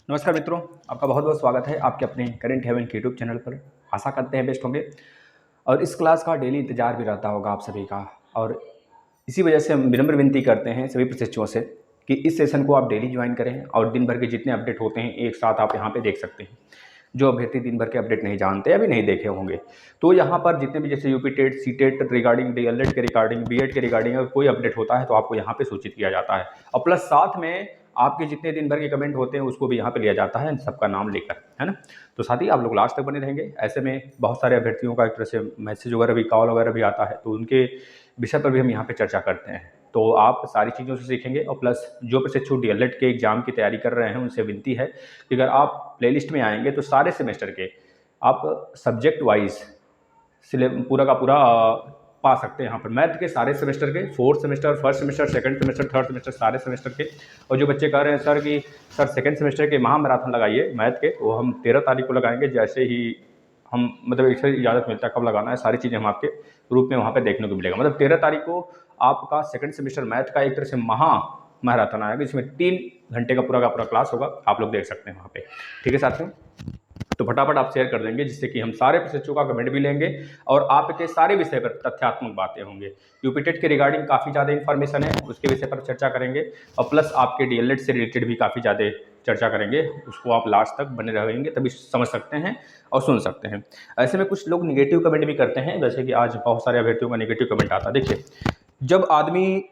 नमस्कार मित्रों, आपका बहुत बहुत स्वागत है आपके अपने करेंट हेवन के यूट्यूब चैनल पर। आशा करते हैं बेस्ट होंगे और इस क्लास का डेली इंतजार भी रहता होगा आप सभी का। और इसी वजह से हम विनम्र विनती करते हैं सभी प्रशिक्षुओं से कि इस सेशन को आप डेली ज्वाइन करें और दिन भर के जितने अपडेट होते हैं एक साथ आप यहाँ पे देख सकते हैं। जो अभ्यर्थी दिन भर के अपडेट नहीं जानते अभी नहीं देखे होंगे तो यहाँ पर जितने भी जैसे UP TET, C TET regarding, DElEd के रिगार्डिंग, बीएड के रिगार्डिंग अगर कोई अपडेट होता है तो आपको यहाँ पे सूचित किया जाता है। और प्लस साथ में आपके जितने दिन भर के कमेंट होते हैं उसको भी यहाँ पे लिया जाता है सबका नाम लेकर, है ना। तो साथ ही आप लोग लास्ट तक बने रहेंगे। ऐसे में बहुत सारे अभ्यर्थियों का एक तरह से मैसेज वगैरह भी, कॉल वगैरह भी आता है तो उनके विषय पर भी हम यहाँ पे चर्चा करते हैं। तो आप सारी चीज़ों से सीखेंगे। और प्लस जो प्रशिक्षु डीएलएड के एग्जाम की तैयारी कर रहे हैं उनसे विनती है कि अगर आप प्लेलिस्ट में आएंगे तो सारे सेमेस्टर के आप सब्जेक्ट वाइज पूरा का पूरा पा सकते हैं। यहाँ पर मैथ के सारे सेमेस्टर के, fourth semester, first semester, second semester, third semester, सारे सेमेस्टर के। और जो बच्चे कह रहे हैं सर कि सर सेकंड सेमेस्टर के महा मैराथन लगाइए मैथ के, वो हम 13 तारीख को लगाएंगे। जैसे ही हम मतलब इससे इजाज़त मिलता है कब लगाना है, सारी चीज़ें हम आपके ग्रुप में वहाँ पे देखने को मिलेगा। मतलब 13 तारीख को आपका सेकंड सेमेस्टर मैथ का एक तरह से मैराथन आएगा जिसमें 3 घंटे का पूरा क्लास होगा। आप लोग देख सकते हैं वहाँ पे। ठीक है साथियों, तो फटाफट आप शेयर कर देंगे जिससे कि हम सारे प्रशिक्षुओं का कमेंट भी लेंगे और आपके सारे विषय पर तथ्यात्मक बातें होंगे। यूपी टेट के रिगार्डिंग काफ़ी ज़्यादा इन्फॉर्मेशन है, उसके विषय पर चर्चा करेंगे। और प्लस आपके डीएलएड से रिलेटेड भी काफ़ी ज़्यादा चर्चा करेंगे। उसको आप लास्ट तक बने रहेंगे तभी समझ सकते हैं और सुन सकते हैं। ऐसे में कुछ लोग निगेटिव कमेंट भी करते हैं, जैसे कि आज बहुत सारे अभ्यर्थियों का निगेटिव कमेंट आता है। देखिए, जब आदमी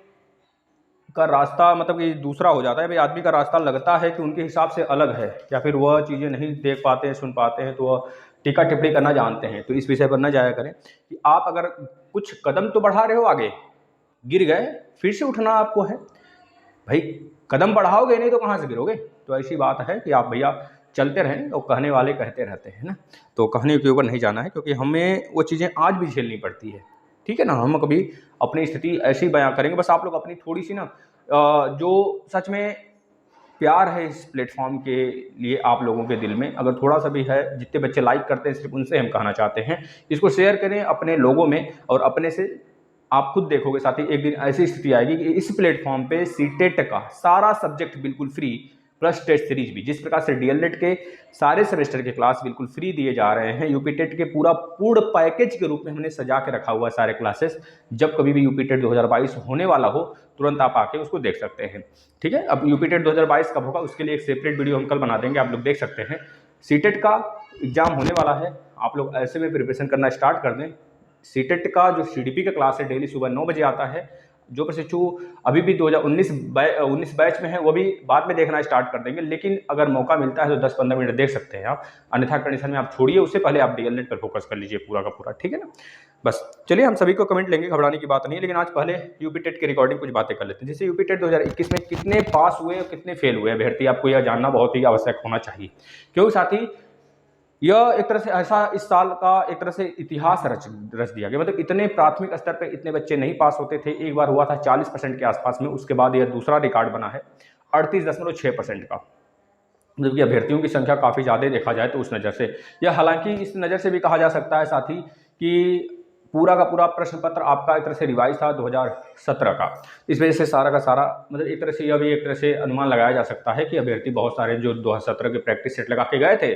का रास्ता मतलब कि दूसरा हो जाता है, भाई आदमी का रास्ता लगता है कि उनके हिसाब से अलग है या फिर वह चीज़ें नहीं देख पाते हैं, सुन पाते हैं, तो वह टीका टिप्पणी करना जानते हैं। तो इस विषय पर न जाया करें कि आप अगर कुछ कदम तो बढ़ा रहे हो, आगे गिर गए फिर से उठना आपको है। भाई कदम बढ़ाओगे नहीं तो कहाँ से गिरोगे। तो ऐसी बात है कि आप भैया चलते रहें और कहने वाले कहते रहते हैं ना, तो कहने के ऊपर नहीं जाना है क्योंकि हमें वो चीज़ें आज भी झेलनी पड़ती है। ठीक है ना, हम कभी अपनी स्थिति ऐसी बयां करेंगे। बस आप लोग अपनी थोड़ी सी ना जो सच में प्यार है इस प्लेटफॉर्म के लिए आप लोगों के दिल में, अगर थोड़ा सा भी है, जितने बच्चे लाइक करते हैं सिर्फ उनसे हम कहना चाहते हैं इसको शेयर करें अपने लोगों में। और अपने से आप खुद देखोगे साथी, एक दिन ऐसी स्थिति आएगी कि इस प्लेटफॉर्म पे सीटेट का सारा सब्जेक्ट बिल्कुल फ्री, प्लस टेस्ट सीरीज भी। जिस प्रकार से डीएलएड के सारे सेमेस्टर के क्लास बिल्कुल फ्री दिए जा रहे हैं, यूपी टेट के पूर्ण पैकेज के रूप में हमने सजा के रखा हुआ है सारे क्लासेस। जब कभी भी यूपी टेट 2022 होने वाला हो तुरंत आप आके उसको देख सकते हैं। ठीक है, अब यूपी टेट 2022 कब होगा उसके लिए एक सेपरेट वीडियो हम कल बना देंगे, आप लोग देख सकते हैं। सीटेट का एग्जाम होने वाला है, आप लोग ऐसे में प्रिपरेशन करना स्टार्ट कर दें। सीटेट का जो सीडीपी का क्लास है डेली सुबह 9 बजे आता है। जो प्रशिक्षु अभी भी 2019 बैच में है वो भी बाद में देखना स्टार्ट कर देंगे, लेकिन अगर मौका मिलता है तो 10-15 मिनट देख सकते हैं आप। अन्यथा कंडीशन में आप छोड़िए, उससे पहले आप डीएलएड पर फोकस कर लीजिए पूरा का पूरा। ठीक है ना, बस चलिए हम सभी को कमेंट लेंगे, घबराने की बात नहीं है। लेकिन आज पहले यूपी टेट के रिकॉर्डिंग कुछ बातें कर लेते हैं। जैसे यूपी टेट 2021 में कितने पास हुए और कितने फेल हुए अभ्यर्थी, आपको यह जानना बहुत ही आवश्यक होना चाहिए। क्योंकि साथी यह एक तरह से ऐसा इस साल का एक तरह से इतिहास रच दिया गया। मतलब इतने प्राथमिक स्तर पर इतने बच्चे नहीं पास होते थे, एक बार हुआ था 40% के आसपास में, उसके बाद यह दूसरा रिकॉर्ड बना है 38.6% का। जबकि अभ्यर्थियों की संख्या काफ़ी ज़्यादा देखा जाए तो उस नज़र से यह, हालांकि इस नज़र से भी कहा जा सकता है साथी कि पूरा का पूरा प्रश्न पत्र आपका एक तरह से रिवाइज था 2017 का। इस वजह से सारा का सारा मतलब एक तरह से यह भी एक तरह से अनुमान लगाया जा सकता है कि अभ्यर्थी बहुत सारे जो 2017 के प्रैक्टिस सेट लगा के गए थे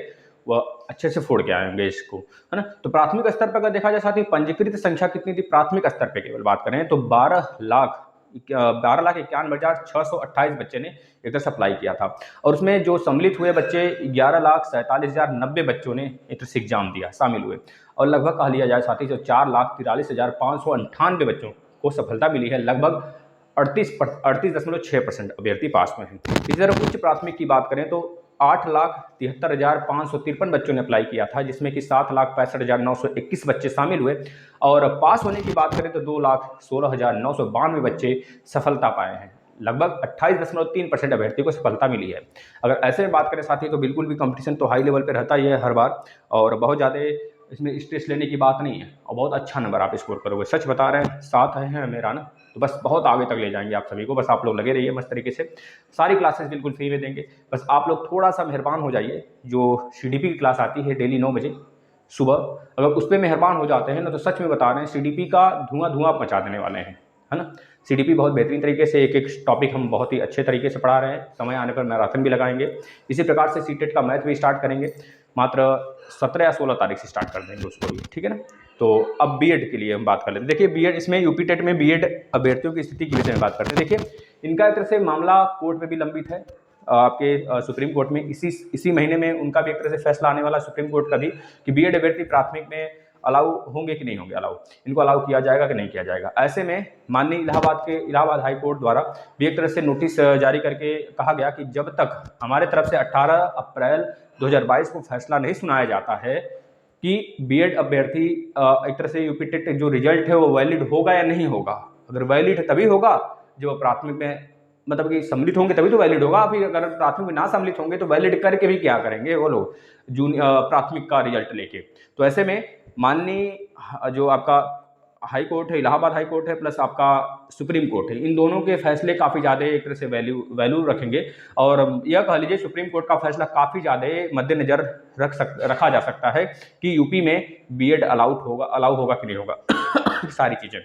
वह अच्छे से फोड़ के आए होंगे इसको, है ना। तो प्राथमिक स्तर पर अगर देखा जाए साथ ही पंजीकृत संख्या कितनी थी प्राथमिक स्तर पर केवल बात करें तो 12,91,628 बच्चे ने एक तरह से अप्लाई किया था। और उसमें जो सम्मिलित हुए बच्चे 11,47,090 बच्चों ने एक तरह से एग्जाम दिया, शामिल हुए। और लगभग कह लिया जाए साथी जो 4,43,598 बच्चों को सफलता मिली है। लगभग 38.6% अभ्यर्थी पास में हैं। इसी तरह उच्च प्राथमिक की बात करें तो 8,73,553 बच्चों ने अप्लाई किया था, जिसमें कि 7,65,921 बच्चे शामिल हुए। और पास होने की बात करें तो 2,16,992 बच्चे सफलता पाए हैं। लगभग 28.3% अभ्यर्थी को सफलता मिली है। अगर ऐसे में बात करें साथी तो बिल्कुल भी कंपटीशन तो हाई लेवल पे रहता ही है हर बार, और बहुत ज़्यादा इसमें स्ट्रेस लेने की बात नहीं है और बहुत अच्छा नंबर आप स्कोर करोगे। सच बता रहे हैं, साथ हैं मेरा ना, तो बस बहुत आगे तक ले जाएंगे आप सभी को। बस आप लोग लगे रहिए मस्त तरीके से, सारी क्लासेस बिल्कुल फ्री में देंगे। बस आप लोग थोड़ा सा मेहरबान हो जाइए। जो सीडीपी की क्लास आती है डेली 9 बजे सुबह, अगर उस पर मेहरबान हो जाते हैं ना तो सच में बता रहे हैं सीडीपी का धुआं आप मचा देने वाले हैं। है ना। सीडीपी बहुत बेहतरीन तरीके से एक एक टॉपिक हम बहुत ही अच्छे तरीके से पढ़ा रहे हैं, समय आने पर मैराथन भी लगाएंगे। इसी प्रकार से सीटेट का मैथ भी स्टार्ट करेंगे, मात्र 17 या 16 तारीख से स्टार्ट कर देंगे उसको भी, ठीक है ना। तो अब बीएड के लिए हम बात कर लेते हैं। देखिए बीएड, इसमें यूपी टेट में बीएड अभ्यर्थियों की स्थिति के विषय में बात करते हैं। देखिए इनका एक तरह से मामला कोर्ट में भी लंबित है, आपके सुप्रीम कोर्ट में इसी महीने में उनका भी एक तरह से फैसला आने वाला सुप्रीम कोर्ट का भी, कि बीएड अभ्यर्थी प्राथमिक में अलाउ होंगे कि नहीं होंगे, इनको अलाउ किया जाएगा कि नहीं किया जाएगा। ऐसे में माननीय इलाहाबाद हाई कोर्ट द्वारा भी एक तरह से नोटिस जारी करके कहा गया कि जब तक हमारे तरफ से 18 अप्रैल 2022 को फैसला नहीं सुनाया जाता है कि बीएड अभ्यर्थी एक तरह से यूपी टेट जो रिजल्ट है वो वैलिड होगा या नहीं होगा। अगर वैलिड है तभी होगा, जो प्राथमिक में मतलब कि सम्मिलित होंगे तभी तो वैलिड होगा। फिर अगर प्राथमिक में ना सम्मिलित होंगे तो वैलिड करके भी क्या करेंगे वो लोग प्राथमिक का रिजल्ट लेके। तो ऐसे में माननीय जो आपका हाई कोर्ट है, इलाहाबाद हाई कोर्ट है, प्लस आपका सुप्रीम कोर्ट है, इन दोनों के फैसले काफ़ी ज़्यादा एक तरह से वैल्यू रखेंगे। और यह कह लीजिए सुप्रीम कोर्ट का फैसला काफ़ी ज़्यादा मद्देनजर रखा जा सकता है कि यूपी में बीएड अलाउ होगा कि नहीं होगा सारी चीज़ें।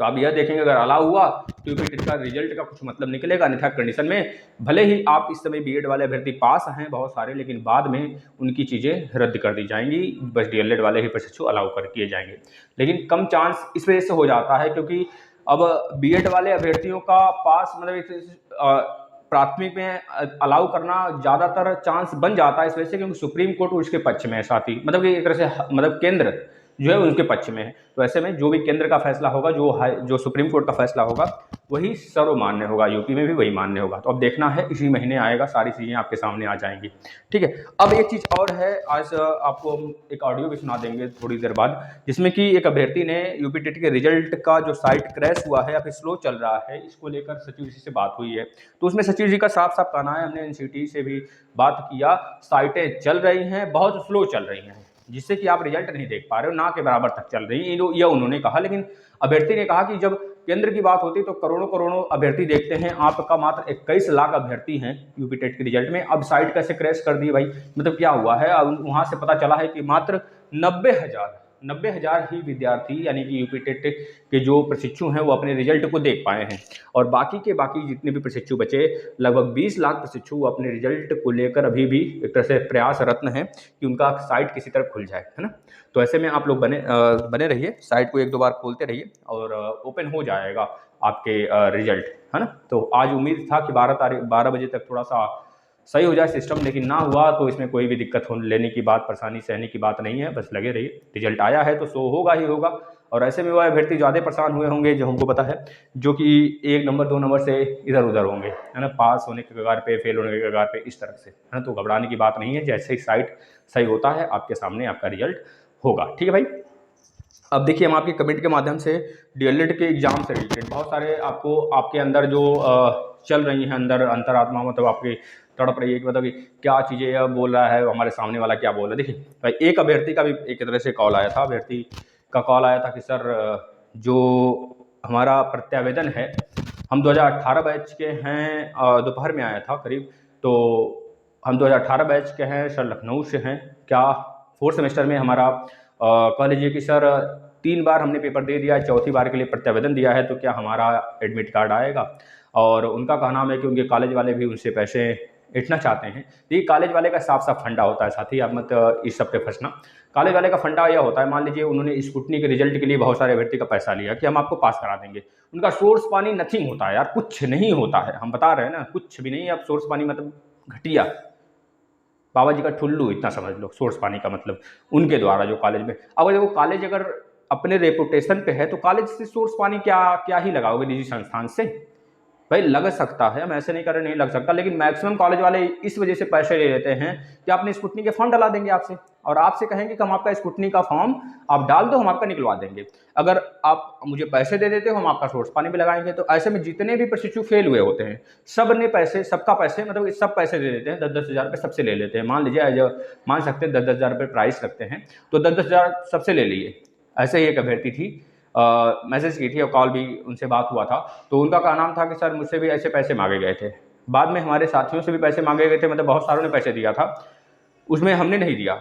तो आप यह देखेंगे अगर अलाउ हुआ तो यूपी टेट का रिजल्ट का कुछ मतलब निकलेगा, अन्यथा कंडीशन में भले ही आप इस समय बीएड वाले अभ्यर्थी पास हैं बहुत सारे, लेकिन बाद में उनकी चीज़ें रद्द कर दी जाएंगी, बस डीएलएड वाले ही प्रशिक्षु अलाउ कर किए जाएंगे। लेकिन कम चांस इस वजह से हो जाता है क्योंकि अब बीएड वाले अभ्यर्थियों का पास मतलब प्राथमिक में अलाउ करना ज़्यादातर चांस बन जाता है इस वजह से क्योंकि सुप्रीम कोर्ट उसके पक्ष में है, साथ ही मतलब कि एक तरह से मतलब केंद्र जो है उनके पक्ष में है। तो ऐसे में जो भी केंद्र का फैसला होगा, जो सुप्रीम कोर्ट का फैसला होगा वही सर्वमान्य होगा, यूपी में भी वही मान्य होगा। तो अब देखना है, इसी महीने आएगा, सारी चीज़ें आपके सामने आ जाएंगी, ठीक है। अब एक चीज़ और है, आज आपको हम एक ऑडियो भी सुना देंगे थोड़ी देर बाद, जिसमें कि एक अभ्यर्थी ने यूपी टेट के रिजल्ट का जो साइट क्रैश हुआ है या फिर स्लो चल रहा है, इसको लेकर सचिव जी से बात हुई है। तो उसमें सचिव जी का साफ साफ कहना है, हमने एनसीटी से भी बात किया, साइटें चल रही हैं, बहुत स्लो चल रही हैं, जिससे कि आप रिजल्ट नहीं देख पा रहे हो, ना के बराबर तक चल रही है, यह उन्होंने कहा। लेकिन अभ्यर्थी ने कहा कि जब केंद्र की बात होती है तो करोड़ों अभ्यर्थी देखते हैं, आपका मात्र 21 लाख अभ्यर्थी हैं यूपी टेट के रिजल्ट में, अब साइट कैसे क्रैश कर दी भाई, मतलब क्या हुआ है। वहां से पता चला है कि मात्र 90,000 ही विद्यार्थी यानी कि यूपी टेट के जो प्रशिक्षु हैं वो अपने रिजल्ट को देख पाए हैं, और बाकी जितने भी प्रशिक्षु बचे, लगभग 20 लाख प्रशिक्षु अपने रिजल्ट को लेकर अभी भी एक तरह से प्रयासरत्न हैं कि उनका साइट किसी तरह खुल जाए, है ना। तो ऐसे में आप लोग बने रहिए, साइट को 1-2 बार खोलते रहिए और ओपन हो जाएगा आपके रिजल्ट, है ना। तो आज उम्मीद था कि 12 बजे तक थोड़ा सा सही हो जाए सिस्टम, लेकिन ना हुआ तो इसमें कोई भी दिक्कत लेने की बात, परेशानी सहने की बात नहीं है, बस लगे रहिए, रिजल्ट आया है तो शो होगा ही होगा। और ऐसे में वह अभ्यर्थी ज़्यादा परेशान हुए होंगे जो हमको पता है, जो कि 1 नंबर 2 नंबर से इधर उधर होंगे, है ना, पास होने के कगार पे, फेल होने के कगार पे, इस तरह से, है ना। तो घबराने की बात नहीं है, जैसे ही साइट सही होता है आपके सामने आपका रिजल्ट होगा, ठीक है भाई। अब देखिए हम आपके कमेंट के माध्यम से डीएलएड के एग्जाम से रिलेटेड बहुत सारे आपके अंदर जो चल रही हैं अंदर अंतरात्मा, मतलब आपकी तड़प रही है कि मतलब क्या चीज़ें यह बोल रहा है, हमारे सामने वाला क्या बोल रहा है। देखिए भाई, एक अभ्यर्थी का भी एक तरह से कॉल आया था, अभ्यर्थी का कॉल आया था कि सर जो हमारा प्रत्यावेदन है, हम 2018 बैच के हैं, दोपहर में आया था करीब, तो हम 2018 बैच के हैं सर, लखनऊ से हैं, क्या 4th सेमेस्टर में हमारा कह लीजिए कि सर 3 बार हमने पेपर दे दिया, चौथी बार के लिए प्रत्यावेदन दिया है, तो क्या हमारा एडमिट कार्ड आएगा। और उनका कहना है कि उनके कॉलेज वाले भी उनसे पैसे ऐंठना चाहते हैं। ये कॉलेज वाले का साफ साफ फंडा होता है, साथी आप मत इस सब पे फंसना। कॉलेज वाले का फंडा यह होता है, मान लीजिए उन्होंने स्कूटनी के रिजल्ट के लिए बहुत सारे अभ्यर्थी का पैसा लिया कि हम आपको पास करा देंगे, उनका सोर्स पानी नथिंग होता है यार, कुछ नहीं होता है, हम बता रहे हैं ना, कुछ भी नहीं। अब सोर्स पानी मतलब घटिया, बाबा जी का ठुल्लू, इतना समझ लो सोर्स पानी का मतलब उनके द्वारा जो कॉलेज में। अब देखो कॉलेज अगर अपने रेपुटेशन पे है तो कॉलेज से सोर्स पानी क्या ही लगाओगे निजी संस्थान से, भाई लग सकता है, हम ऐसे नहीं कर रहे नहीं लग सकता, लेकिन मैक्सिमम कॉलेज वाले इस वजह से पैसे ले लेते हैं कि आपने स्कूटनी के फॉर्म डला देंगे आपसे, और आपसे कहेंगे कि हम आपका स्कूटनी का फॉर्म आप डाल दो, हम आपका निकलवा देंगे, अगर आप मुझे पैसे दे देते हो हम आपका सोर्स पानी भी लगाएंगे। तो ऐसे में जितने भी प्रशिक्षु फेल हुए होते हैं सबका पैसे मतलब सब पैसे दे देते हैं, 10-10 हज़ार रुपये सबसे ले लेते हैं। मान लीजिए मान सकते हैं 10-10 हज़ार रुपये प्राइस रखते हैं, तो 10-10 हज़ार सबसे ले लिए। ऐसे ही एक अभ्यर्थी थी, मैसेज की थी और कॉल भी उनसे बात हुआ था, तो उनका क्या नाम था कि सर मुझसे भी ऐसे पैसे मांगे गए थे, बाद में हमारे साथियों से भी पैसे मांगे गए थे, मतलब बहुत सारों ने पैसे दिया था, उसमें हमने नहीं दिया,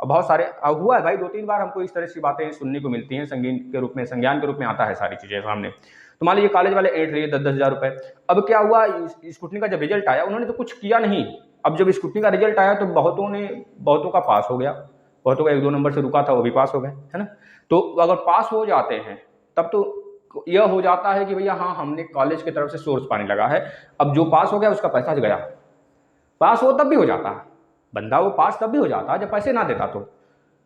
और बहुत सारे हुआ है भाई, 2-3 बार हमको इस तरह की बातें सुनने को मिलती हैं, संज्ञान के रूप में आता है सारी चीज़ें सामने। तो मान लीजिए कॉलेज वाले ऐंठ लिए 10-10 हज़ार रुपये। अब क्या हुआ, स्कूटनी का जब रिजल्ट आया उन्होंने तो कुछ किया नहीं। अब जब स्कूटनी का रिजल्ट आया तो बहुतों का पास हो गया, बहुतों का 1-2 नंबर से रुका था वो भी पास हो गए, है ना। तो अगर पास हो जाते हैं तब तो यह हो जाता है कि भैया हाँ, हमने कॉलेज की तरफ से सोर्स पानी लगा है। अब जो पास हो गया उसका पैसा गया। पास हो तब भी हो जाता है बंदा, वो पास तब भी हो जाता है जब पैसे ना देता तो।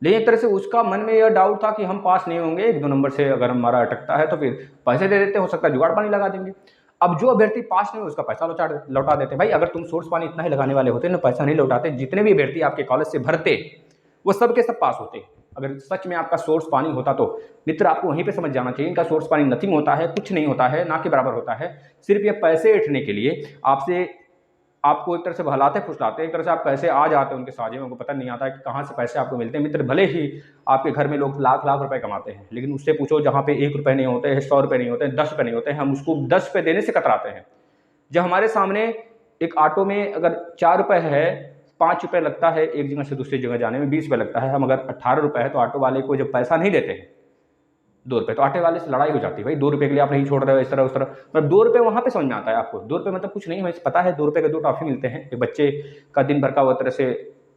लेकिन एक तरह से उसका मन में यह डाउट था कि हम पास नहीं होंगे, 1-2 नंबर से अगर हमारा अटकता है तो फिर पैसे दे देते, हो सकता है जुगाड़ पानी लगा देंगे। अब जो अभ्यर्थी पास नहीं हो उसका पैसा लौटा देते। भाई अगर तुम सोर्स पानी इतना ही लगाने वाले होते ना, पैसा नहीं लौटाते, जितने भी अभ्यर्थी आपके कॉलेज से भरते वो सब के सब पास होते। अगर सच में आपका सोर्स पानी होता तो मित्र आपको वहीं पे समझ जाना चाहिए, इनका सोर्स पानी नथिंग होता है, कुछ नहीं होता है, ना के बराबर होता है। सिर्फ ये पैसे ऐंठने के लिए आपको एक तरह से बहलाते फुसलाते, एक तरह से आप पैसे आ जाते हैं उनके साझे में, उनको पता नहीं आता है कि कहाँ से पैसे आपको मिलते हैं। मित्र भले ही आपके घर में लोग लाख लाख रुपए कमाते हैं, लेकिन उससे पूछो जहाँ पे 1 रुपये नहीं होते हैं, 100 रुपये नहीं होते हैं, 10 रुपये नहीं होते हैं, हम उसको 10 रुपये देने से कतराते हैं। जब हमारे सामने एक ऑटो में अगर 4 रुपये है, 5 रुपये लगता है एक जगह से दूसरी जगह जाने में, 20 रुपये लगता है, हम अगर 18 रुपये है तो ऑटो वाले को जब पैसा नहीं देते हैं 2 रुपये, तो आटे वाले से लड़ाई हो जाती है। भाई 2 रुपये के लिए आप नहीं छोड़ रहे हो, इस तरह उस तरह। मतलब 2 रुपये वहाँ पे समझ में आता है आपको, 2 रुपये मतलब कुछ नहीं, हमें पता है 2 रुपये के 2 टॉफ़ी मिलते हैं, एक बच्चे का दिन भर का वो तरह से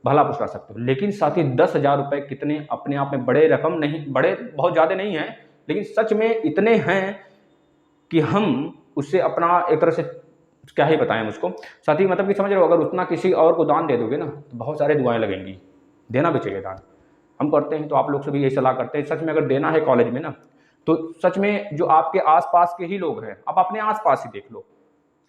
भला पुसला सकते हो। लेकिन साथ ही 10,000 रुपये कितने अपने आप में बड़े रकम नहीं, बड़े बहुत ज़्यादा नहीं हैं, लेकिन सच में इतने हैं कि हम उससे अपना एक तरह से क्या ही बताएं उसको। साथ ही मतलब कि समझ रहे हो, अगर उतना किसी और को दान दे दोगे ना तो बहुत सारे दुआएं लगेंगी। देना भी चाहिए दान, हम करते हैं, तो आप लोग से भी यही सलाह करते हैं। सच में अगर देना है कॉलेज में ना, तो सच में जो आपके आसपास के ही लोग हैं, आप अपने आसपास ही देख लो,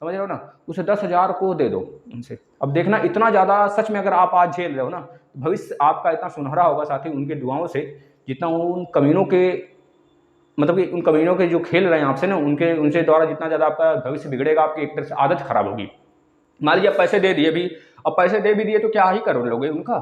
समझ रहे हो ना, उसे 10,000 को दे दो उनसे। अब देखना इतना ज़्यादा सच में अगर आप आज झेल रहे हो ना, भविष्य आपका इतना सुनहरा होगा साथ ही उनके दुआओं से, जितना उन कमीनों के मतलब कि उन कमीनों के जो खेल रहे हैं आपसे ना, उनसे द्वारा जितना ज़्यादा आपका भविष्य बिगड़ेगा, आपकी एक तरह से आदत खराब होगी। मान लीजिए पैसे दे दिए भी, अब पैसे दे भी दिए तो क्या ही करो लोगे उनका,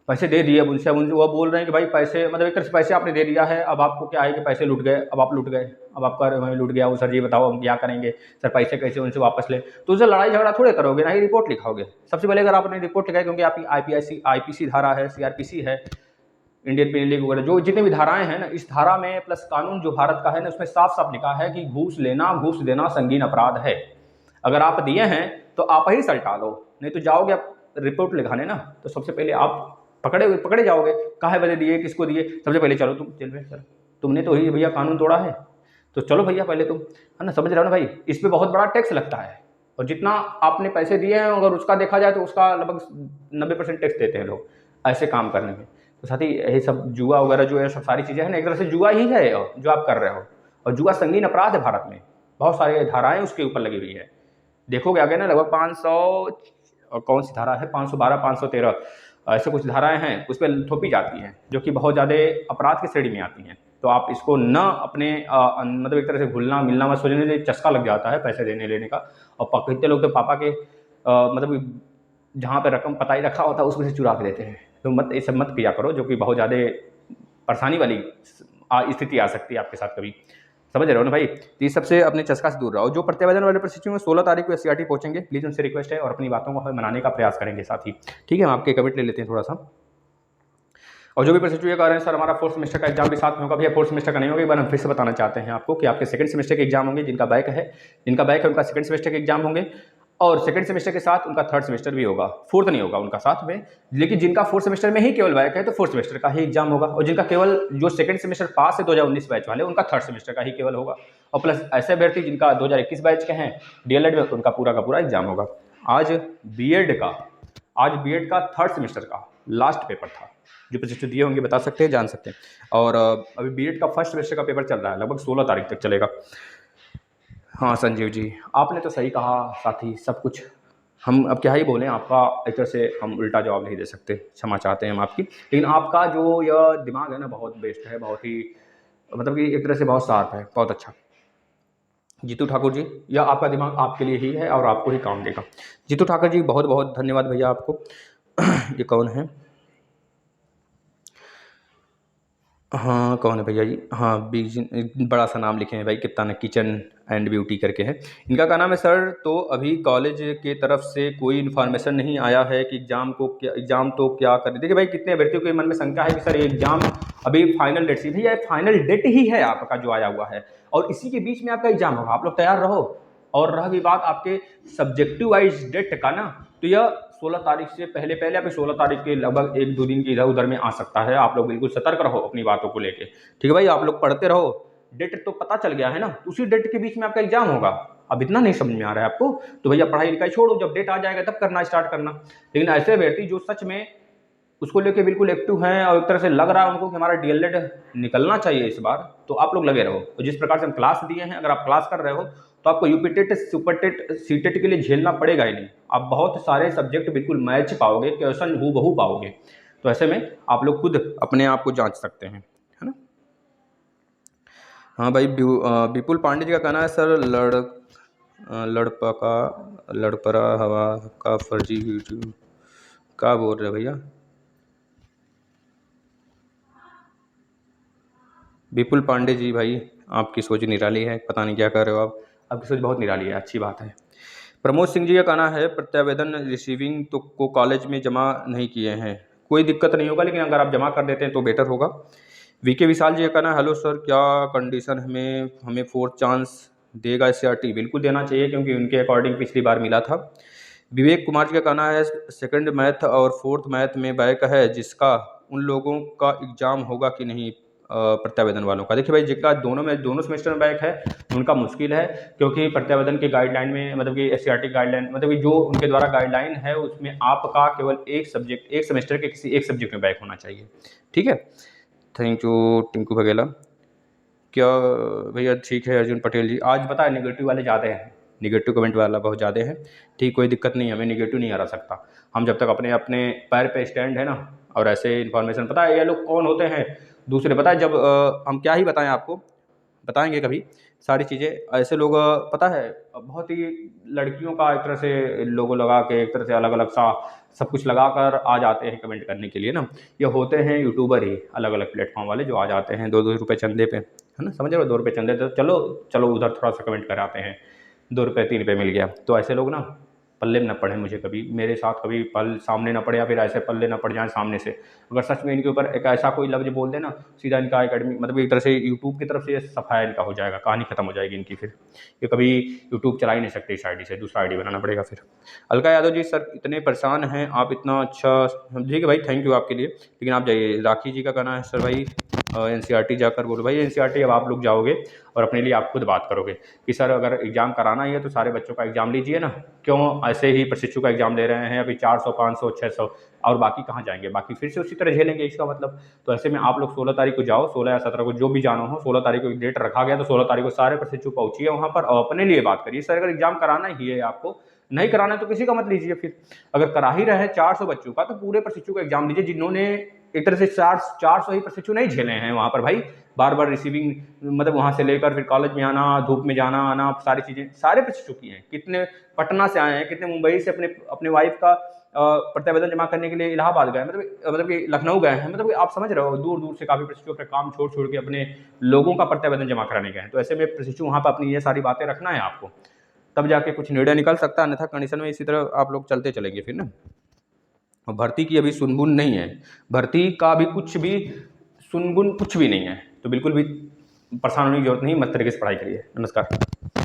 पैसे दे दिए अब उनसे, अब वो बोल रहे हैं कि भाई पैसे मतलब एक तरह से पैसे आपने दे दिया है, अब आपको क्या है कि पैसे लूट गए, अब आप लूट गए, अब आपका वहीं लूट गया वो, सर जी बताओ हम क्या करेंगे, सर पैसे कैसे उनसे वापस ले। तो उससे लड़ाई झगड़ा थोड़े करोगे ना, ही रिपोर्ट लिखाओगे। सबसे पहले अगर आपने रिपोर्ट लिखाई, क्योंकि आपकी आईपीसी धारा है, सीआरपीसी है, इंडियन पीनल लीग वगैरह, जो जितनी भी धाराएं हैं ना, इस धारा में प्लस कानून जो भारत का है ना, उसमें साफ साफ लिखा है कि घूस लेना घूस देना संगीन अपराध है। अगर आप दिए हैं तो आप ही सल्टा लो, नहीं तो जाओगे आप रिपोर्ट लिखाने ना, तो सबसे पहले आप पकड़े जाओगे। काहे वजह दिए, किसको दिए, सबसे पहले चलो तुम जेल में, चलो तुमने तो ही भैया कानून तोड़ा है, तो चलो भैया पहले तुम, है ना, समझ रहे हो ना भाई। इस पर बहुत बड़ा टैक्स लगता है, और जितना आपने पैसे दिए हैं अगर उसका देखा जाए तो उसका लगभग 90% टैक्स देते हैं लोग ऐसे काम करने में। तो साथ ही यही सब जुआ वगैरह जो है, सब सारी चीज़ें हैं ना, एक तरह से जुआ ही है जो आप कर रहे हो, और जुआ संगीन अपराध है भारत में, बहुत सारी धाराएं उसके ऊपर लगी हुई है। देखोगे आगे ना, लगभग 500 कौन सी धारा है, 512 513 ऐसे कुछ धाराएं हैं उस पर थोपी जाती हैं, जो कि बहुत ज़्यादा अपराध की श्रेणी में आती हैं। तो आप इसको न अपने मतलब एक तरह से घुलना मिलना मत सोचने से, चस्का लग जाता है पैसे देने लेने का। और कितने लोग तो पापा के मतलब जहाँ पे रकम पता ही रखा होता है उसमें से चुरा के देते हैं। तो मत ये सब मत किया करो, जो कि बहुत ज़्यादा परेशानी वाली स्थिति आ सकती है आपके साथ कभी, समझ रहे हो ना भाई। तो इस सबसे अपने चस्का से दूर रहो। जो प्रत्यावेदन वाले प्रशिक्षु में 16 तारीख को एससीईआरटी पहुंचेंगे, प्लीज़ उनसे रिक्वेस्ट है, और अपनी बातों को हमें मनाने का प्रयास करेंगे साथ ही, ठीक है। हम आपके कमेंट ले लेते हैं थोड़ा सा। और जो भी प्रशिक्षु ये कह रहे हैं सर हमारा 4th सेमेस्टर का एग्जाम भी साथ में होगा, भैया 4th सेमेस्टर का नहीं होगा। एक बार हम फिर से बताना चाहते हैं आपको कि आपके 2nd सेमेस्टर के एग्जाम होंगे, जिनका बैक है उनका 2nd सेमेस्टर के एग्जाम होंगे, और 2nd सेमेस्टर के साथ उनका 3rd सेमेस्टर भी होगा, 4th नहीं होगा उनका साथ में। लेकिन जिनका 4th सेमेस्टर में ही केवल बैक है तो 4th सेमेस्टर का ही एग्जाम होगा, और जिनका केवल जो 2nd सेमेस्टर पास है 2019 बैच वाले, उनका 3rd सेमेस्टर का ही केवल होगा। और प्लस ऐसे अभ्यर्थी जिनका 2021 बैच के हैं डीएलएड में, उनका पूरा का पूरा एग्जाम होगा। आज बीएड का 3rd सेमेस्टर का लास्ट पेपर था, जो प्रशिक्षु दिए होंगे बता सकते हैं, जान सकते हैं। और अभी बीएड का 1st सेमेस्टर का पेपर चल रहा है, लगभग 16 तारीख तक चलेगा। हाँ संजीव जी, आपने तो सही कहा साथी, सब कुछ हम अब क्या ही बोलें, आपका एक तरह से हम उल्टा जवाब नहीं दे सकते, क्षमा चाहते हैं हम आपकी। लेकिन आपका जो यह दिमाग है ना, बहुत बेस्ट है, बहुत ही मतलब कि एक तरह से बहुत शार्प है, बहुत अच्छा। जीतू ठाकुर जी, यह आपका दिमाग आपके लिए ही है और आपको ही काम देगा। जीतू ठाकुर जी बहुत बहुत धन्यवाद भैया आपको। ये कौन है, हाँ, कौन है भैया जी? हाँ, बड़ा सा नाम लिखे हैं भाई, कप्तान किचन एंड ब्यूटी करके है। इनका क्या नाम है सर? तो अभी कॉलेज के तरफ से कोई इन्फॉर्मेशन नहीं आया है कि एग्ज़ाम तो क्या करें। देखिए भाई, कितने अभ्यर्थियों के मन में शंका है कि सर एग्ज़ाम अभी फाइनल डेट सी भैया, फाइनल डेट ही है आपका जो आया हुआ है, और इसी के बीच में आपका एग्ज़ाम होगा। आप लोग तैयार रहो। और रही बात आपके सब्जेक्टिव वाइज डेट का ना, तो यह 16 तारीख से पहले पहले आपके 16 तारीख के लगभग 1-2 दिन की इधर उधर में आ सकता है। आप लोग बिल्कुल सतर्क रहो अपनी बातों को लेके, ठीक है भाई? आप लोग पढ़ते रहो। डेट तो पता चल गया है ना, उसी डेट के बीच में आपका एग्जाम होगा। अब इतना नहीं समझ में आ रहा है आपको, तो भैया पढ़ाई लिखाई छोड़ो, जब डेट आ जाएगा तब करना स्टार्ट करना। लेकिन ऐसे अभ्यर्थी जो सच में उसको लेके बिल्कुल एक्टिव हैं और एक तरह से लग रहा है उनको कि हमारा डीएलएड निकलना चाहिए इस बार, तो आप लोग लगे रहो। तो जिस प्रकार से हम क्लास दिए हैं, अगर आप क्लास कर रहे हो तो आपको UP TET, super TET, CTET के लिए झेलना पड़ेगा ही नहीं। आप बहुत सारे सब्जेक्ट बिल्कुल मैच पाओगे, क्वेश्चन हूबहू पाओगे। तो ऐसे में आप लोग खुद अपने आप को जांच सकते हैं, है ना? हाँ भाई, विपुल पांडे जी का कहना है सर, लड़परा हवा का फर्जी वीडियो क्या बोल रहे भैया? विपुल पांडे जी भाई, आपकी सोच निराली है, पता नहीं क्या कर रहे हो आप। आपकी सोच बहुत निराली है, अच्छी बात है। प्रमोद सिंह जी का कहना है, प्रत्यावेदन रिसीविंग तो को कॉलेज में जमा नहीं किए हैं, कोई दिक्कत नहीं होगा, लेकिन अगर आप जमा कर देते हैं तो बेटर होगा। वीके विशाल जी का कहना है, हेलो सर, क्या कंडीशन हमें फोर्थ चांस देगा एससीईआरटी? बिल्कुल देना चाहिए, क्योंकि उनके अकॉर्डिंग पिछली बार मिला था। विवेक कुमार जी का कहना है, सेकंड मैथ और फोर्थ मैथ में बैक है जिसका, उन लोगों का एग्जाम होगा कि नहीं? प्रत्यावेदन वालों का देखिए भाई, जिनका दोनों सेमेस्टर में बैक है उनका मुश्किल है, क्योंकि प्रत्यावेदन की गाइडलाइन में, मतलब कि एससीईआरटी गाइडलाइन, मतलब कि जो उनके द्वारा गाइडलाइन है उसमें आपका केवल एक सेमेस्टर के किसी एक सब्जेक्ट में बैक होना चाहिए, ठीक है? Thank you Tinku Baghela. क्या भैया? ठीक है अर्जुन पटेल जी, आज पता है निगेटिव वाले ज़्यादा हैं, निगेटिव कमेंट वाला बहुत ज़्यादा है। ठीक, कोई दिक्कत नहीं है, हमें निगेटिव नहीं हरा सकता। हम जब तक अपने अपने पैर पे स्टैंड है ना, और ऐसे इन्फॉर्मेशन, पता है ये लोग कौन होते हैं दूसरे, पता है जब हम क्या ही बताएं आपको, बताएंगे कभी सारी चीज़ें। ऐसे लोग पता है बहुत ही लड़कियों का एक तरह से लोगो लगा के, एक तरह से अलग अलग सा सब कुछ लगा कर आ जाते हैं कमेंट करने के लिए ना। ये होते हैं यूट्यूबर ही, अलग अलग प्लेटफॉर्म वाले जो आ जाते हैं 2-2 रुपये चंदे पे, है ना? समझ रहे हो? 2 रुपये चंदे, तो चलो चलो उधर थोड़ा सा कमेंट कराते हैं, 2 रुपये 3 रुपये मिल गया। तो ऐसे लोग ना पल्ले में न पड़े, मुझे कभी मेरे साथ कभी पल सामने न पड़े, या फिर ऐसे पल्ले न पड़ जाएं सामने से। अगर सच में इनके ऊपर एक ऐसा कोई लफ्ज़ बोल देना, सीधा इनका एकेडमी, मतलब एक तरह से यूट्यूब की तरफ से ये सफाया इनका हो जाएगा, कहानी खत्म हो जाएगी इनकी। फिर ये कभी यूट्यूब चला ही नहीं सकते, इस आईडी से दूसरा आईडी बनाना पड़ेगा फिर। अलका यादव जी, सर इतने परेशान हैं आप, इतना अच्छा, ठीक है भाई, थैंक यू आपके लिए, लेकिन आप जाइए। राखी जी का कहना है, सर भाई एनसीईआरटी जाकर बोलो। भाई एनसीईआरटी अब आप लोग जाओगे और अपने लिए आप खुद बात करोगे कि सर अगर एग्ज़ाम कराना ही है तो सारे बच्चों का एग्ज़ाम लीजिए ना, क्यों ऐसे ही प्रशिक्षु का एग्ज़ाम ले रहे हैं अभी 400, 500, 600, और बाकी कहाँ जाएंगे? बाकी फिर से उसी तरह झेलेंगे, इसका मतलब। तो ऐसे में आप लोग 16 तारीख को जाओ, 16 या 17 को जो भी जाना हो, 16 तारीख को एक डेट रखा गया, तो 16 तारीख को सारे प्रशिक्षु पहुँचिए वहाँ पर और अपने लिए बात करिए। सर अगर एग्ज़ाम कराना ही है आपको, नहीं कराना है तो किसी का मत लीजिए। फिर अगर करा ही रहे 400 बच्चों का, तो पूरे प्रशिक्षु का एग्ज़ाम लीजिए, जिन्होंने एक तरह से 400 ही प्रशिक्षु नहीं झेले हैं वहाँ पर भाई, बार बार रिसीविंग, मतलब वहाँ से लेकर फिर कॉलेज में आना, धूप में जाना आना, सारी चीज़ें सारे प्रशिक्षु की हैं। कितने पटना से आए हैं, कितने मुंबई से अपने वाइफ का प्रत्यावेदन जमा करने के लिए इलाहाबाद गए, मतलब कि लखनऊ गए हैं, मतलब कि आप समझ रहे हो, दूर दूर से काफ़ी प्रशिक्षु अपने काम छोड़ छोड़ के अपने लोगों का प्रत्यावेदन जमा कराने गए हैं। तो ऐसे में प्रशिक्षु वहाँ पर अपनी ये सारी बातें रखना है आपको, तब जाके कुछ निर्णय निकल सकता है, अन्यथा कंडीशन में इसी तरह आप लोग चलते चलेंगे फिर ना। और भर्ती की अभी सुनबुन नहीं है, भर्ती का भी कुछ भी सुनबुन कुछ भी नहीं है, तो बिल्कुल भी परेशान होने की जरूरत नहीं, मत तरीके से पढ़ाई करिए। नमस्कार।